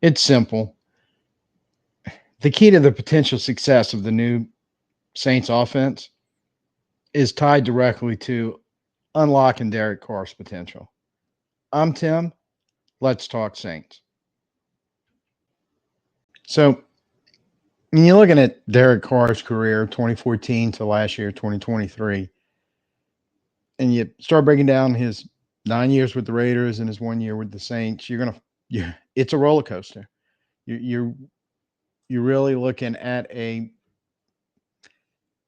It's simple. The key to the potential success of the new Saints offense is tied directly to unlocking Derek Carr's potential. I'm Tim. Let's talk Saints. So, when you're looking at Derek Carr's career, 2014 to last year, 2023, and you start breaking down his 9 years with the Raiders and his 1 year with the Saints, it's a roller coaster. You're you're, you're really looking at a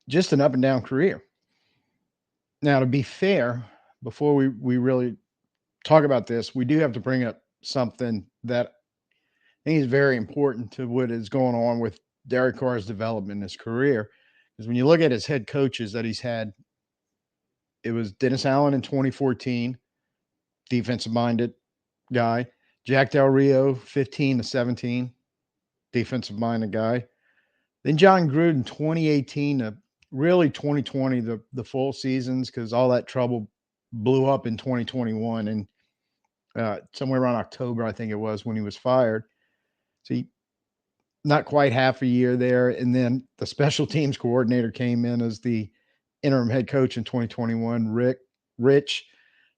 just an up and down career. Now, to be fair, before we really talk about this, we do have to bring up something that I think is very important to what is going on with Derek Carr's development in his career. Because when you look at his head coaches that he's had, it was Dennis Allen in 2014, defensive minded guy. Jack Del Rio, 15 to 17, defensive minded guy. Then John Gruden, 2018 to really 2020, the full seasons, because all that trouble blew up in 2021. And somewhere around October, I think it was, when he was fired. So he, not quite half a year there. And then the special teams coordinator came in as the interim head coach in 2021, Rich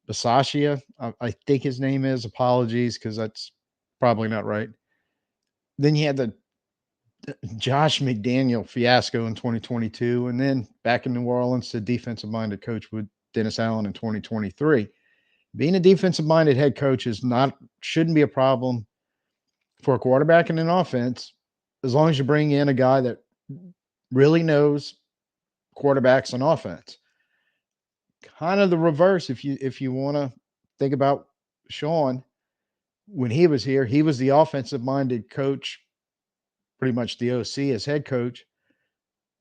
Bisaccia. I think his name is. Apologies, because that's probably not right. Then you had the Josh McDaniel fiasco in 2022. And then back in New Orleans, the defensive minded coach with Dennis Allen in 2023. Being a defensive minded head coach shouldn't be a problem for a quarterback in an offense, as long as you bring in a guy that really knows quarterbacks and offense. Kind of the reverse, if you want to think about Sean, when he was here, he was the offensive minded coach, pretty much the OC as head coach.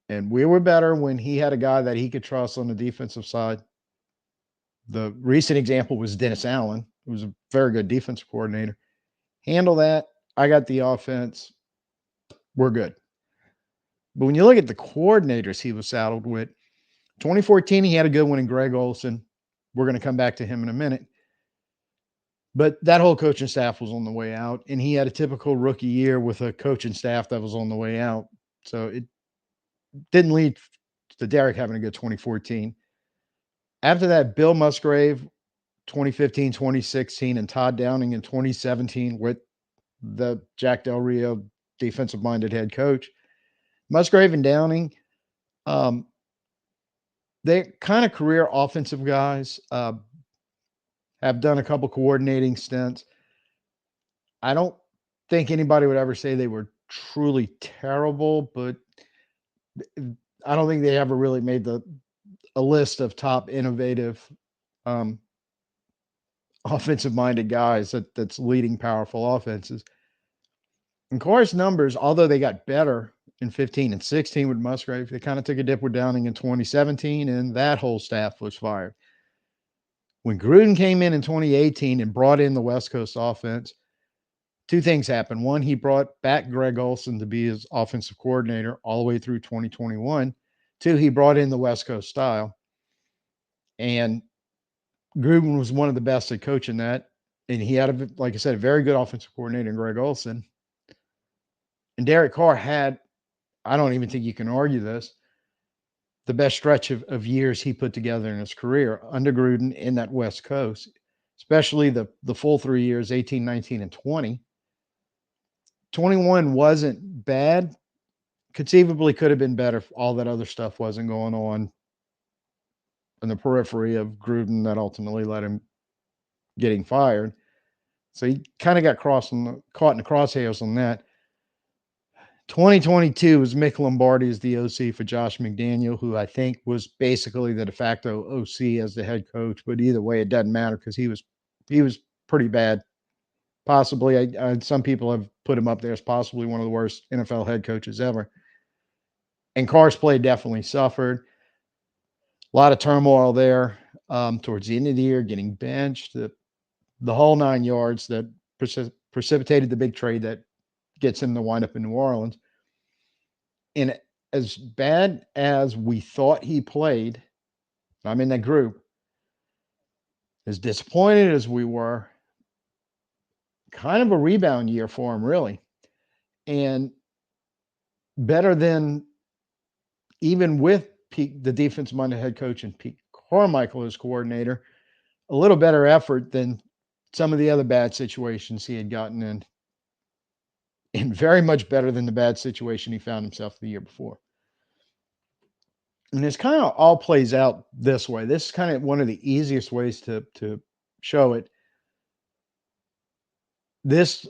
And we were better when he had a guy that he could trust on the defensive side. The recent example was Dennis Allen, who was a very good defensive coordinator. Handle that. I got the offense. We're good. But when you look at the coordinators he was saddled with, 2014, he had a good one in Greg Olson. We're going to come back to him in a minute. But that whole coaching staff was on the way out, and he had a typical rookie year with a coaching staff that was on the way out. So it didn't lead to Derek having a good 2014. After that, Bill Musgrave, 2015, 2016, and Todd Downing in 2017 with the Jack Del Rio defensive minded head coach. Musgrave and Downing, um, they kind of career offensive guys, have done a couple coordinating stints. I don't think anybody would ever say they were truly terrible, but I don't think they ever really made a list of top innovative um, offensive minded guys that's leading powerful offenses. And Carr's numbers, although they got better in 15 and 16 with Musgrave, they kind of took a dip with Downing in 2017, and that whole staff was fired. When Gruden came in 2018 and brought in the West Coast offense, two things happened. One, he brought back Greg Olson to be his offensive coordinator all the way through 2021. Two, he brought in the West Coast style. And Gruden was one of the best at coaching that. And he had, like I said, a very good offensive coordinator in Greg Olson. And Derek Carr had, I don't even think you can argue this, the best stretch of years he put together in his career under Gruden in that West Coast, especially the full 3 years, 18, 19, and 20. 21 wasn't bad. Conceivably could have been better if all that other stuff wasn't going on in the periphery of Gruden that ultimately led him getting fired. So he kind of got caught in the crosshairs on that. 2022 was Mick Lombardi as the OC for Josh McDaniel, who I think was basically the de facto OC as the head coach. But either way, it doesn't matter because he was pretty bad. Possibly, some people have put him up there as possibly one of the worst NFL head coaches ever. And Carr's play definitely suffered. A lot of turmoil there towards the end of the year, getting benched, the whole 9 yards that precipitated the big trade that gets him to wind up in New Orleans. And as bad as we thought he played, I'm in that group, as disappointed as we were, kind of a rebound year for him, really, and better than even with Pete, the defensive-minded head coach and Pete Carmichael as coordinator, a little better effort than some of the other bad situations he had gotten in, and very much better than the bad situation he found himself the year before. And this kind of all plays out this way. This is kind of one of the easiest ways to show it. This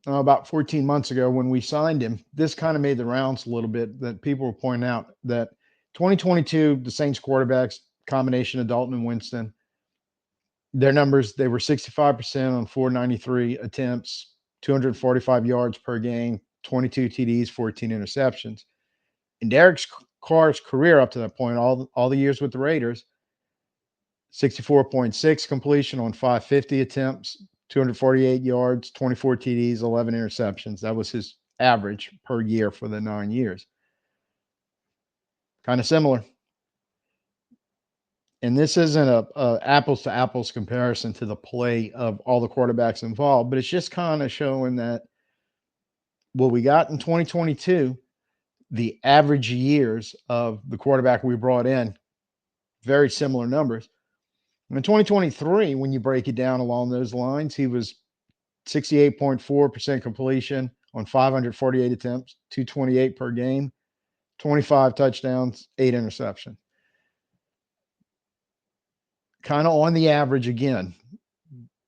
about 14 months ago when we signed him, this kind of made the rounds a little bit that people were pointing out that 2022, the Saints quarterbacks, combination of Dalton and Winston, their numbers, they were 65% on 493 attempts, 245 yards per game, 22 TDs, 14 interceptions. In Derek Carr's career up to that point, all the years with the Raiders, 64.6 completion on 550 attempts, 248 yards, 24 TDs, 11 interceptions. That was his average per year for the 9 years. Kind of similar. And this isn't a apples to apples comparison to the play of all the quarterbacks involved, but it's just kind of showing that what we got in 2022, the average years of the quarterback we brought in, very similar numbers. And in 2023, when you break it down along those lines, he was 68.4% completion on 548 attempts, 228 per game, 25 touchdowns, 8 interceptions. Kind of on the average again,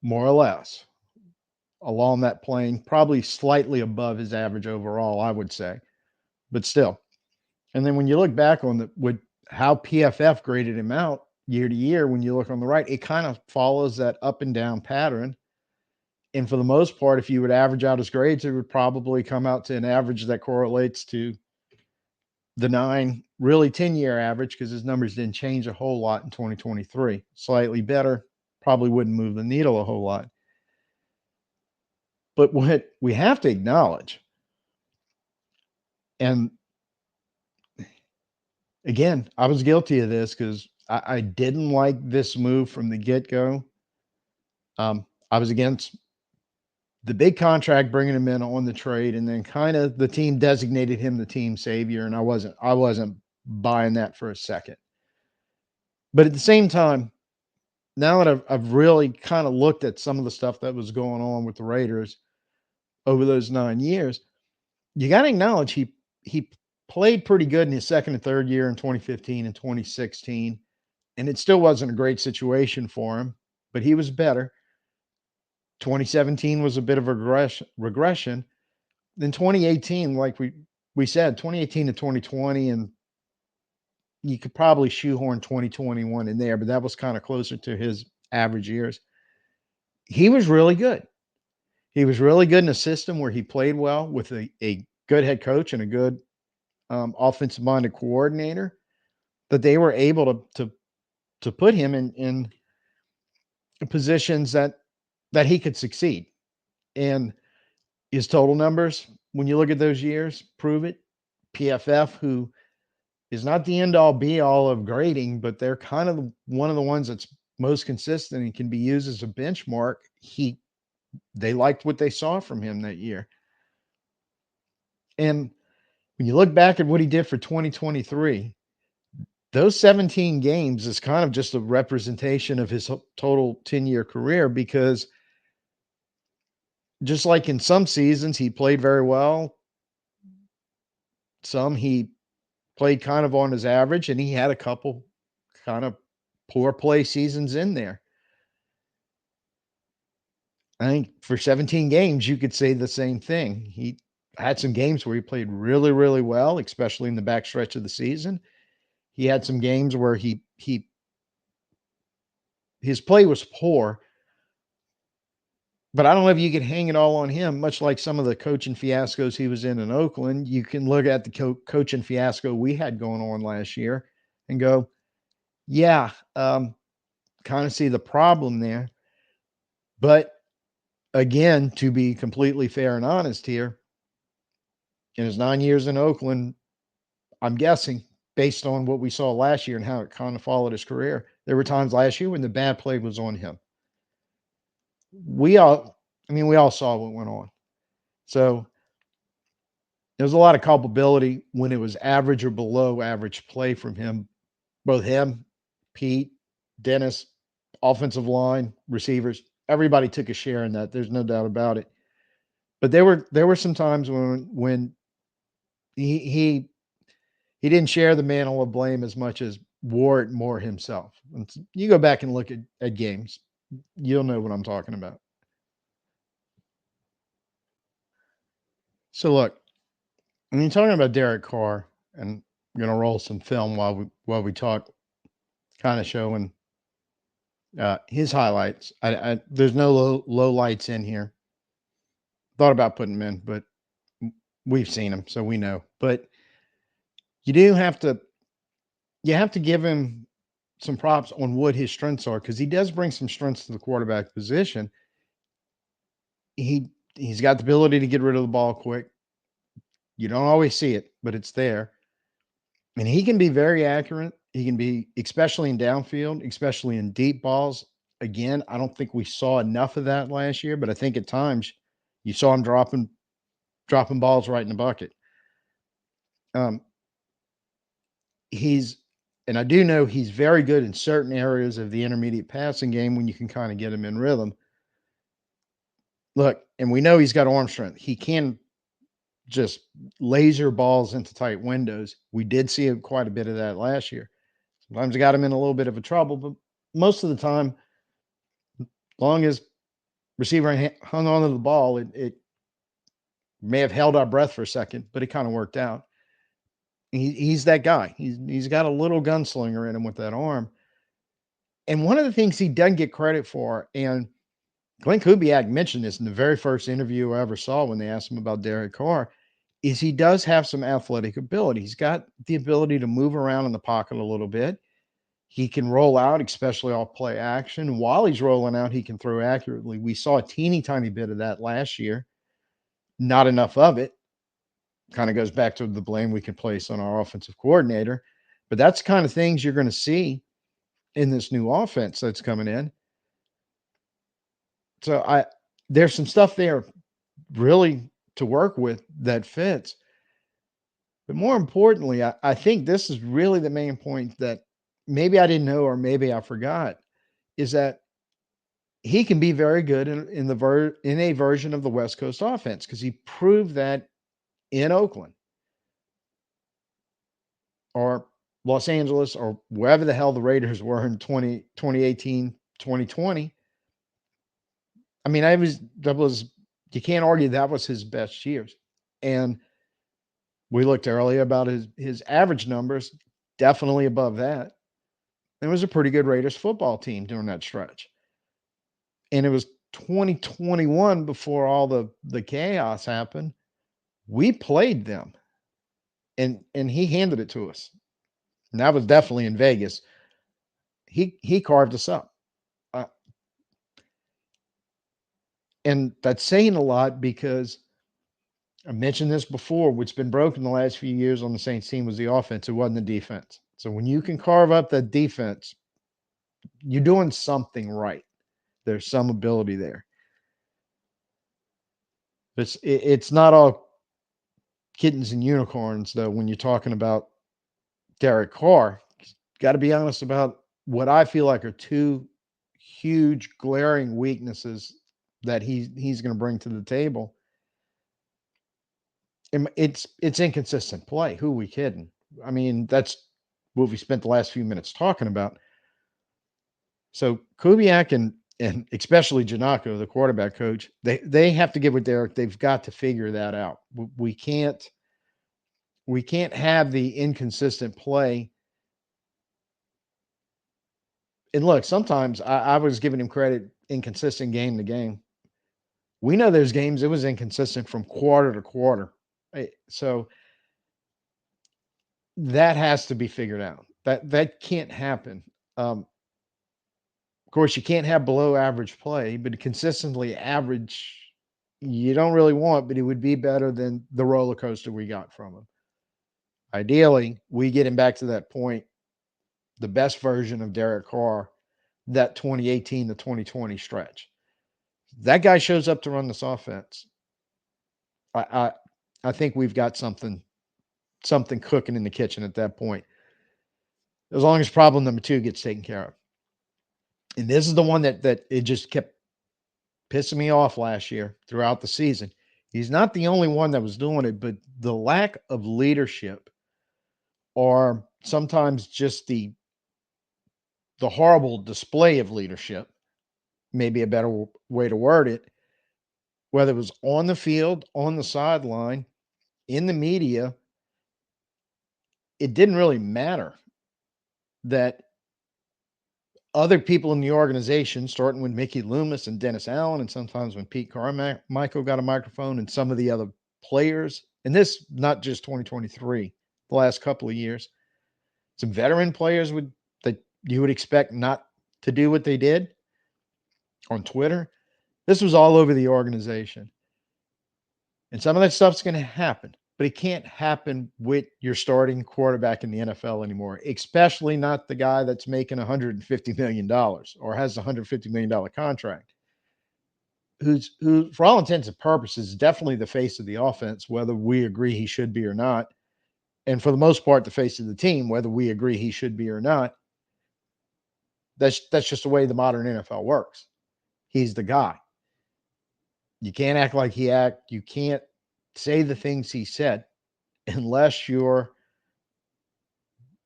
more or less, along that plane, probably slightly above his average overall, I would say, but still. And then when you look back on how PFF graded him out year to year, when you look on the right, it kind of follows that up and down pattern. And for the most part, if you would average out his grades, it would probably come out to an average that correlates to the 9, really 10-year average, because his numbers didn't change a whole lot in 2023. Slightly better, probably wouldn't move the needle a whole lot. But what we have to acknowledge, and again, I was guilty of this because I didn't like this move from the get-go. I was against the big contract, bringing him in on the trade, and then kind of the team designated him the team savior, and I wasn't buying that for a second. But at the same time, now that I've really kind of looked at some of the stuff that was going on with the Raiders over those 9 years, you got to acknowledge he played pretty good in his second and third year in 2015 and 2016, and it still wasn't a great situation for him, but he was better. 2017 was a bit of a regression. Then 2018, like we said, 2018 to 2020, and you could probably shoehorn 2021 in there, but that was kind of closer to his average years. He was really good. He was really good in a system where he played well with a good head coach and a good offensive-minded coordinator, that they were able to put him in positions that he could succeed. And his total numbers, when you look at those years, prove it. PFF, who is not the end all be all of grading, but they're kind of one of the ones that's most consistent and can be used as a benchmark. They liked what they saw from him that year. And when you look back at what he did for 2023, those 17 games is kind of just a representation of his total 10-year career, because just like in some seasons, he played very well. Some he played kind of on his average, and he had a couple kind of poor play seasons in there. I think for 17 games, you could say the same thing. He had some games where he played really, really well, especially in the backstretch of the season. He had some games where his play was poor, but I don't know if you could hang it all on him, much like some of the coaching fiascos he was in Oakland. You can look at the coaching fiasco we had going on last year and go, yeah, kind of see the problem there. But again, to be completely fair and honest here, in his 9 years in Oakland, I'm guessing, based on what we saw last year and how it kind of followed his career, there were times last year when the bad play was on him. I mean, we all saw what went on. So there was a lot of culpability when it was average or below average play from him, both him, Pete, Dennis, offensive line, receivers. Everybody took a share in that. There's no doubt about it. But there were some times when he he didn't share the mantle of blame as much as wore it more himself. And you go back and look at games, you'll know what I'm talking about. So look, when you're talking about Derek Carr, and I'm gonna roll some film while we talk, kind of showing his highlights. There's no low lights in here. Thought about putting them in, but we've seen them, so we know. But you do have to give him some props on what his strengths are because he does bring some strengths to the quarterback position. He's got the ability to get rid of the ball quick. You don't always see it, but it's there. And he can be very accurate. He can be, especially in downfield, especially in deep balls. Again, I don't think we saw enough of that last year, but I think at times you saw him dropping balls right in the bucket. Um, he's and I do know he's very good in certain areas of the intermediate passing game when you can kind of get him in rhythm. Look, and we know he's got arm strength. He can just laser balls into tight windows. We did see quite a bit of that last year. Sometimes it got him in a little bit of a trouble, but most of the time, long as receiver hung on to the ball, it may have held our breath for a second, but it kind of worked out. He's that guy. He's got a little gunslinger in him with that arm. And one of the things he doesn't get credit for, and Glenn Kubiak mentioned this in the very first interview I ever saw when they asked him about Derek Carr, is he does have some athletic ability. He's got the ability to move around in the pocket a little bit. He can roll out, especially off play action. While he's rolling out, he can throw accurately. We saw a teeny tiny bit of that last year. Not enough of it. Kind of goes back to the blame we can place on our offensive coordinator. But that's the kind of things you're going to see in this new offense that's coming in. So there's some stuff there really to work with that fits. But more importantly, I think this is really the main point that maybe I didn't know or maybe I forgot is that he can be very good in a version of the West Coast offense because he proved that in Oakland or Los Angeles or wherever the hell the Raiders were in 2018, 2020. I mean, that was you can't argue that was his best years. And we looked earlier about his average numbers, definitely above that. It was a pretty good Raiders football team during that stretch. And it was 2021 before all the chaos happened. We played them and he handed it to us. And that was definitely in Vegas. He carved us up. Uh, and that's saying a lot because I mentioned this before. What's been broken the last few years on the Saints team was the offense. It wasn't the defense. So when you can carve up that defense, you're doing something right. There's some ability there. It's not all kittens and unicorns though. When you're talking about Derek Carr, got to be honest about what I feel like are two huge glaring weaknesses that he's going to bring to the table. And it's inconsistent play. Who are we kidding? I mean, that's what we spent the last few minutes talking about. So Kubiak and especially Janako, the quarterback coach, they have to get with Derek. They've got to figure that out. We can't have the inconsistent play. And look, sometimes I was giving him credit inconsistent game to game. We know there's games it was inconsistent from quarter to quarter. So that has to be figured out. That can't happen. Of course, you can't have below average play, but consistently average you don't really want, but it would be better than the roller coaster we got from him. Ideally, we get him back to that point, the best version of Derek Carr, that 2018 to 2020 stretch. That guy shows up to run this offense. I I, I think we've got something cooking in the kitchen at that point. As long as problem number two gets taken care of. And this is the one that it just kept pissing me off last year throughout the season. He's not the only one that was doing it, but the lack of leadership or sometimes just the horrible display of leadership, maybe a better way to word it, whether it was on the field, on the sideline, in the media, it didn't really matter that other people in the organization, starting with Mickey Loomis and Dennis Allen, and sometimes when Pete Carmichael got a microphone, and some of the other players, and this not just 2023, the last couple of years, some veteran players would that you would expect not to do what they did on Twitter. This was all over the organization. And some of that stuff's going to happen, but it can't happen with your starting quarterback in the NFL anymore, especially not the guy that's making $150 million or has a $150 million contract, who, for all intents and purposes, is definitely the face of the offense, whether we agree he should be or not. And for the most part, the face of the team, whether we agree he should be or not. That's just the way the modern NFL works. He's the guy. You can't act like he act. You can't say the things he said unless you're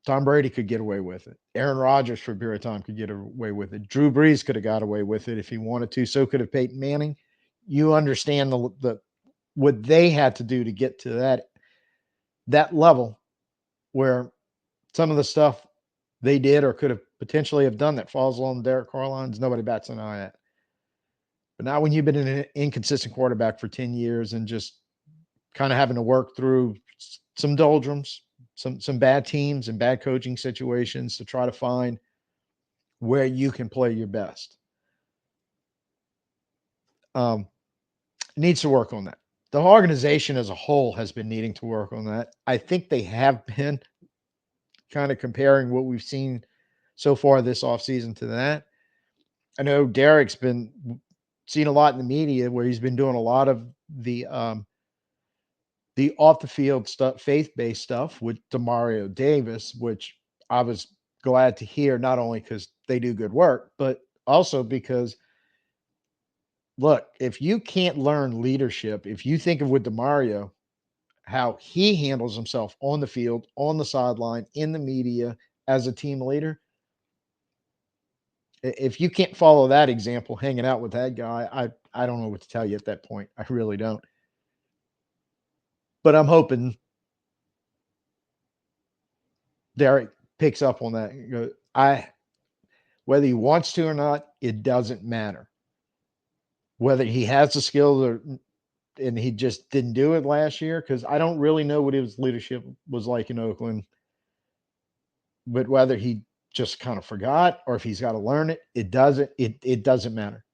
Tom Brady could get away with it. Aaron Rodgers for a period of time could get away with it. Drew Brees could have got away with it if he wanted to. So could have Peyton Manning. You understand the what they had to do to get to that level where some of the stuff they did or could have potentially have done that falls along the Derek Carr lines, nobody bats an eye at. But now when you've been an inconsistent quarterback for 10 years and just kind of having to work through some doldrums, some bad teams and bad coaching situations to try to find where you can play your best. Um, needs to work on that. The organization as a whole has been needing to work on that. I think they have been kind of comparing what we've seen so far this offseason to that. I know Derek's been seen a lot in the media where he's been doing a lot of the off the field stuff, faith based stuff with Demario Davis, which I was glad to hear, not only because they do good work, but also because, look, if you can't learn leadership, if you think of with Demario, how he handles himself on the field, on the sideline, in the media as a team leader, if you can't follow that example, hanging out with that guy, I don't know what to tell you at that point. I really don't. But I'm hoping Derek picks up on that. I whether he wants to or not, it doesn't matter. Whether he has the skills or and he just didn't do it last year, because I don't really know what his leadership was like in Oakland, but whether he just kind of forgot or if he's got to learn it, it doesn't matter.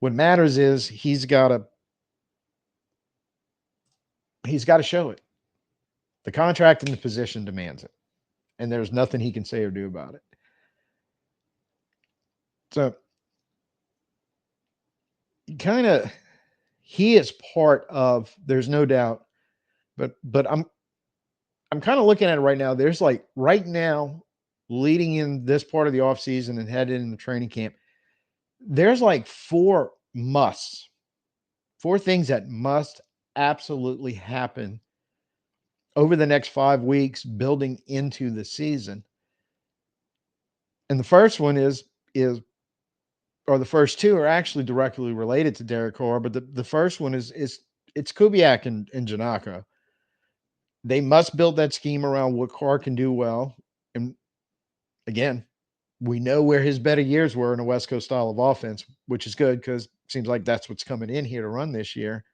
What matters is he's got to show it. The contract and the position demands it, and there's nothing he can say or do about it. So kind of he is part of. There's no doubt, but I'm kind of looking at it right now. There's like right now, leading in this part of the offseason and headed into training camp, there's like four things that must absolutely happen over the next 5 weeks building into the season. And the first one is or the first two are actually directly related to Derek Carr, but the first one is it's Kubiak and Janaka. They must build that scheme around what Carr can do well. And again, we know where his better years were in a West Coast style of offense, which is good because it seems like that's what's coming in here to run this year.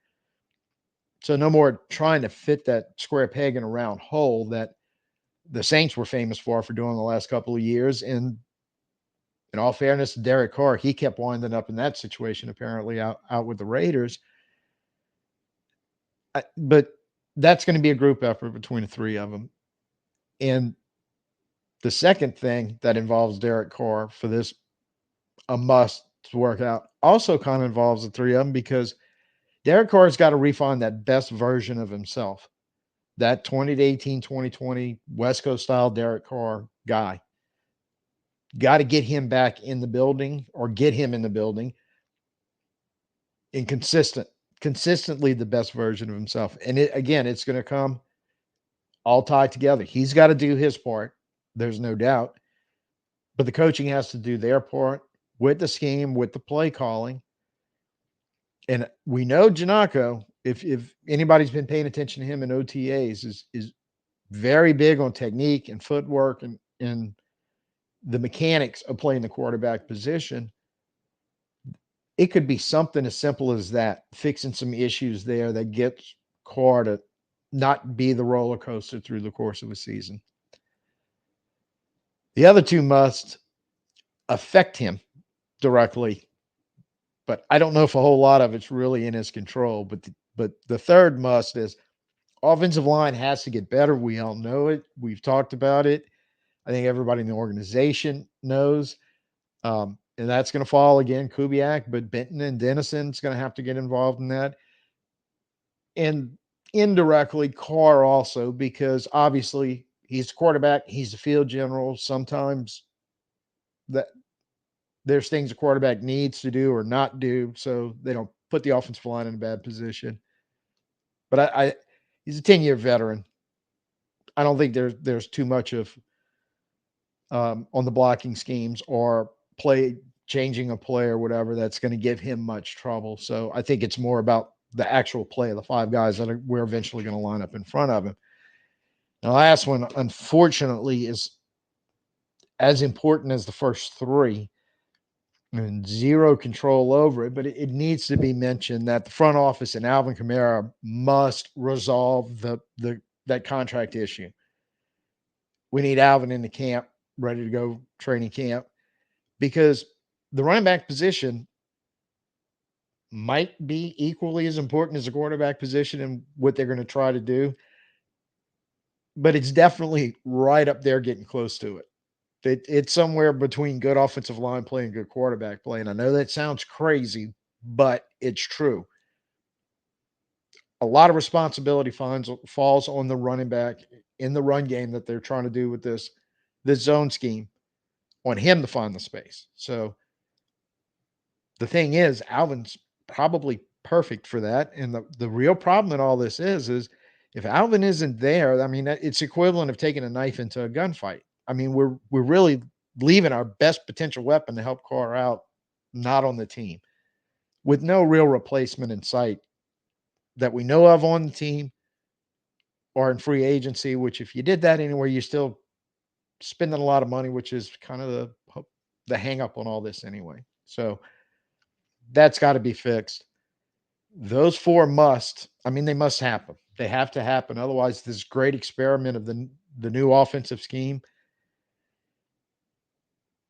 So no more trying to fit that square peg in a round hole that the Saints were famous for doing the last couple of years. And in all fairness to Derek Carr, he kept winding up in that situation, apparently out with the Raiders. But that's going to be a group effort between the three of them. And the second thing that involves Derek Carr for this, a must to work out also kind of involves the three of them because Derek Carr's got to refine that best version of himself. That 2018, 2020 West Coast style Derek Carr guy. Got to get him back in the building or get him in the building and consistently the best version of himself. And again, it's going to come all tied together. He's got to do his part. There's no doubt. But the coaching has to do their part with the scheme, with the play calling. And we know Janako, if anybody's been paying attention to him in OTAs, is very big on technique and footwork and the mechanics of playing the quarterback position. It could be something as simple as that, fixing some issues there that gets Carr to not be the roller coaster through the course of a season. The other two must affect him directly, but I don't know if a whole lot of it's really in his control. But the third must is offensive line has to get better. We all know it. We've talked about it. I think everybody in the organization knows. And that's going to fall again, Kubiak, but Benton and Dennison's going to have to get involved in that. And indirectly, Carr also, because obviously he's the quarterback, he's the field general. Sometimes that there's things a quarterback needs to do or not do, so they don't put the offensive line in a bad position. But I he's a 10-year veteran. I don't think there's too much of on the blocking schemes or play changing a play or whatever that's going to give him much trouble. So I think it's more about the actual play of the five guys that we're eventually going to line up in front of him. The last one, unfortunately, is as important as the first three and zero control over it, but it needs to be mentioned that the front office and Alvin Kamara must resolve that contract issue. We need Alvin in the camp, ready to go training camp, because the running back position might be equally as important as the quarterback position and what they're going to try to do, but it's definitely right up there getting close to it. It's somewhere between good offensive line play and good quarterback play. And I know that sounds crazy, but it's true. A lot of responsibility falls on the running back in the run game that they're trying to do with this zone scheme, on him to find the space. So the thing is, Alvin's probably perfect for that. And the real problem in all this is if Alvin isn't there, I mean, it's equivalent of taking a knife into a gunfight. I mean, we're really leaving our best potential weapon to help Carr out, not on the team, with no real replacement in sight that we know of on the team or in free agency, which if you did that anywhere, you're still spending a lot of money, which is kind of the hang up on all this anyway. So that's got to be fixed. Those four they must happen. They have to happen. Otherwise, this great experiment of the new offensive scheme,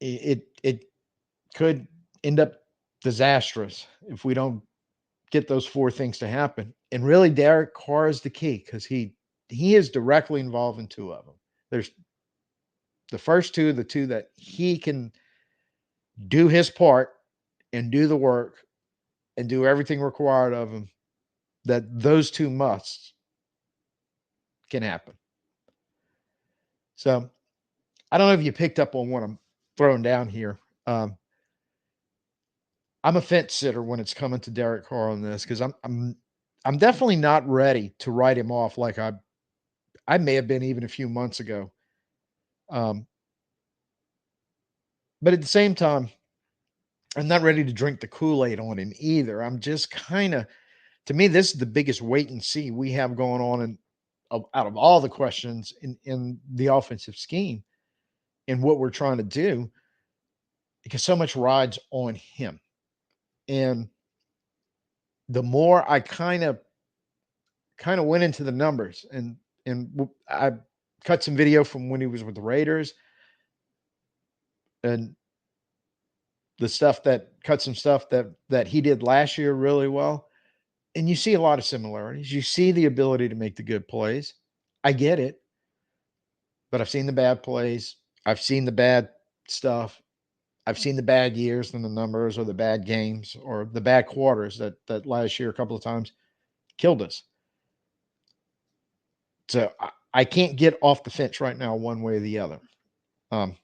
it could end up disastrous if we don't get those four things to happen. And really, Derek Carr is the key because he is directly involved in two of them. There's the first two, the two that he can do his part and do the work and do everything required of him, that those two musts can happen. So I don't know if you picked up on what I'm throwing down here. I'm a fence sitter when it's coming to Derek Carr on this because I'm definitely not ready to write him off like I may have been even a few months ago. But at the same time, I'm not ready to drink the Kool-Aid on him either. I'm just kind of, to me, this is the biggest wait and see we have going on out of all the questions in the offensive scheme and what we're trying to do, because so much rides on him. And the more I kind of went into the numbers and I cut some video from when he was with the Raiders and some stuff that he did last year really well. And you see a lot of similarities. You see the ability to make the good plays. I get it, but I've seen the bad plays. I've seen the bad stuff. I've seen the bad years and the numbers or the bad games or the bad quarters that last year a couple of times killed us. So I can't get off the fence right now one way or the other. Um,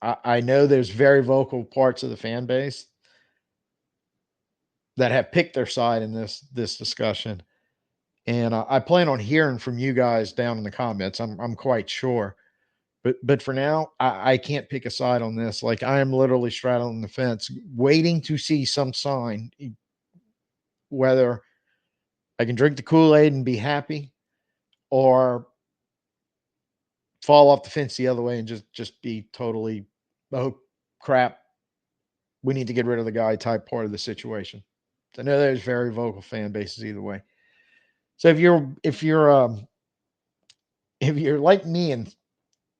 I know there's very vocal parts of the fan base that have picked their side in this discussion, and I plan on hearing from you guys down in the comments. I'm quite sure, but for now, I can't pick a side on this. Like I am literally straddling the fence, waiting to see some sign whether I can drink the Kool-Aid and be happy, or fall off the fence the other way and just be totally, oh crap, we need to get rid of the guy type part of the situation. I know there's very vocal fan bases either way. So if you're like me and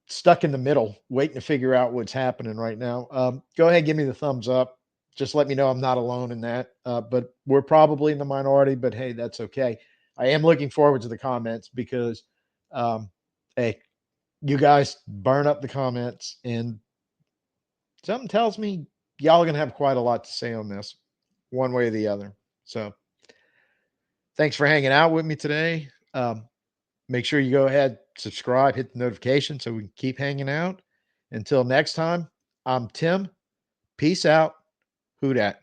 stuck in the middle, waiting to figure out what's happening right now, go ahead, give me the thumbs up. Just let me know I'm not alone in that. But we're probably in the minority, but hey, that's okay. I am looking forward to the comments because, um, hey, you guys burn up the comments, and something tells me y'all are going to have quite a lot to say on this, one way or the other. So thanks for hanging out with me today. Make sure you go ahead, subscribe, hit the notification so we can keep hanging out. Until next time, I'm Tim. Peace out. Who dat?